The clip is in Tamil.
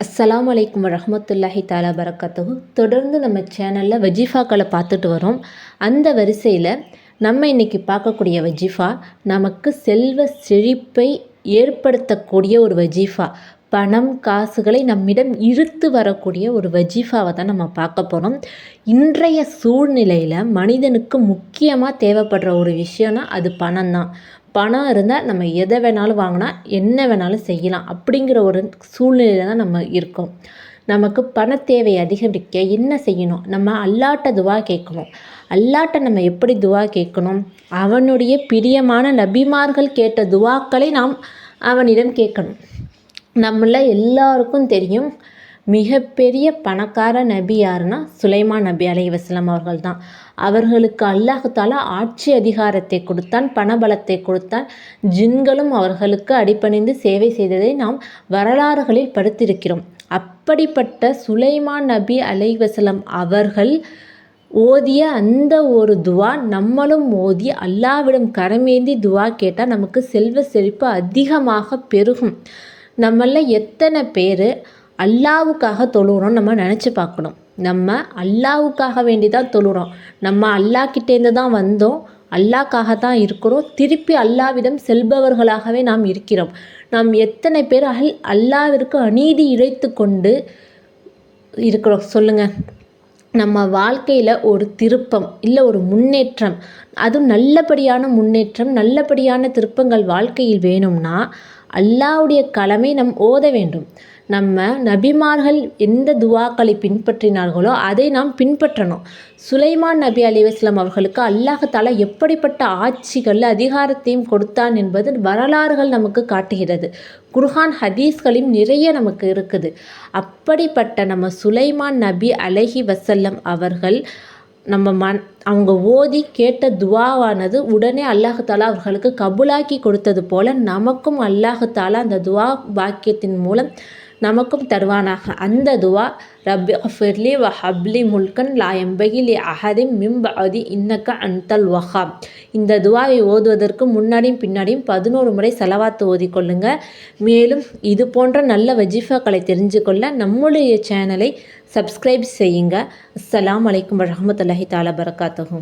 அஸ்ஸலாமு அலைக்கும் வரஹ்மத்துல்லாஹி தஆலா பரக்காத்துஹு. தொடர்ந்து நம்ம சேனலில் வஜீஃபாக்களை பார்த்துட்டு வரோம். அந்த வரிசையில் நம்ம இன்றைக்கி பார்க்கக்கூடிய வஜீஃபா நமக்கு செல்வ செழிப்பை ஏற்படுத்தக்கூடிய ஒரு வஜீஃபா. பணம் காசுகளை நம்மிடம் இழுத்து வரக்கூடிய ஒரு வஜீஃபாவை தான் நம்ம பார்க்க போகிறோம். இன்றைய சூழ்நிலையில் மனிதனுக்கு முக்கியமாக தேவைப்படுற ஒரு விஷயம்னா அது பணம் தான். பணம் இருந்தால் நம்ம எதை வேணாலும் வாங்கினா என்ன வேணாலும் செய்யலாம் அப்படிங்கிற ஒரு சூழ்நிலையில் தான் நம்ம இருக்கோம். நமக்கு பண தேவை அதிகரிக்க என்ன செய்யணும்? நம்ம அல்லாட்ட துவா கேட்கணும். அல்லாட்ட நம்ம எப்படி துவா கேட்கணும்? அவனுடைய பிரியமான நபிமார்கள் கேட்ட துவாக்களை நாம் அவனிடம் கேட்கணும். நம்மள எல்லாருக்கும் தெரியும், மிகப்பெரிய பணக்கார நபி யாருன்னா சுலைமான் நபி அலைஹிஸ்ஸலாம் அவர்கள் தான். அவர்களுக்கு அல்லாஹ்தாலா ஆட்சி அதிகாரத்தை கொடுத்தான், பணபலத்தை கொடுத்தான். ஜின்களும் அவர்களுக்கு அடிபணிந்து சேவை செய்ததை நாம் வரலாறுகளில் படித்திருக்கிறோம். அப்படிப்பட்ட சுலைமான் நபி அலைஹிஸ்ஸலாம் அவர்கள் ஓதிய அந்த ஒரு துவா நம்மளும் ஓதி அல்லாவிடம் கரமேந்தி துவா கேட்டால் நமக்கு செல்வ செழிப்பு அதிகமாக பெருகும். நம்மள எத்தனை பேர் அல்லாவுக்காக தொழுகிறோம் நம்ம நினச்சி பார்க்கணும். நம்ம அல்லாவுக்காக வேண்டி தான் தொழுகிறோம். நம்ம அல்லாக்கிட்டேருந்து தான் வந்தோம், அல்லாக்காக தான் இருக்கிறோம். திருப்பி அல்லாவிடம் செல்பவர்களாகவே நாம் இருக்கிறோம். நாம் எத்தனை பேர் அல்லாவிற்கு அநீதி இழைத்து கொண்டு இருக்கிறோம் சொல்லுங்கள். நம்ம வாழ்க்கையில் ஒரு திருப்பம் இல்லை ஒரு முன்னேற்றம், அதுவும் நல்லபடியான முன்னேற்றம், நல்லபடியான திருப்பங்கள் வாழ்க்கையில் வேணும்னா அல்லாவுடைய கலமை நம் ஓத வேண்டும். நம்ம நபிமார்கள் எந்த துவாக்களை பின்பற்றினார்களோ அதை நாம் பின்பற்றணும். சுலைமான் நபி அலைஹிஸ்ஸலாம் அவர்களுக்கு அல்லாஹ்தாலா எப்படிப்பட்ட ஆட்சிகள் அதிகாரத்தையும் கொடுத்தான் என்பது வரலாறுகள் நமக்கு காட்டுகிறது. குர்ஆன் ஹதீஸ்களையும் நிறைய நமக்கு இருக்குது. அப்படிப்பட்ட நம்ம சுலைமான் நபி அலைஹிஸ்ஸலாம் அவர்கள் அவங்க ஓதி கேட்ட துவாவானது உடனே அல்லாஹ்தாலா அவர்களுக்கு கபூலாக்கி கொடுத்தது போல நமக்கும் அல்லாஹ்தாலா அந்த துவா பாக்கியத்தின் மூலம் நமக்கும் தருவானாக. அந்த துவா ரப்பி ஃபிர்லி வ ஹப்லி முல்கன் லா யம்பகி லி அஹதின் மின் பஅதி இன்னக அன்தல் வஹாப். இந்த துவாவை ஓதுவதற்கு முன்னாடியும் பின்னாடியும் 11 முறை ஸலவாத் ஓதிக்கொள்ளுங்க. மேலும் இது போன்ற நல்ல வஜீஃபாக்களை தெரிஞ்சுக்கொள்ள நம்முடைய சேனலை சப்ஸ்கிரைப் செய்யுங்க. அஸ்ஸலாமு அலைக்கும் வரஹ்மத்துல்லாஹி தஆலா பரக்காத்துஹு.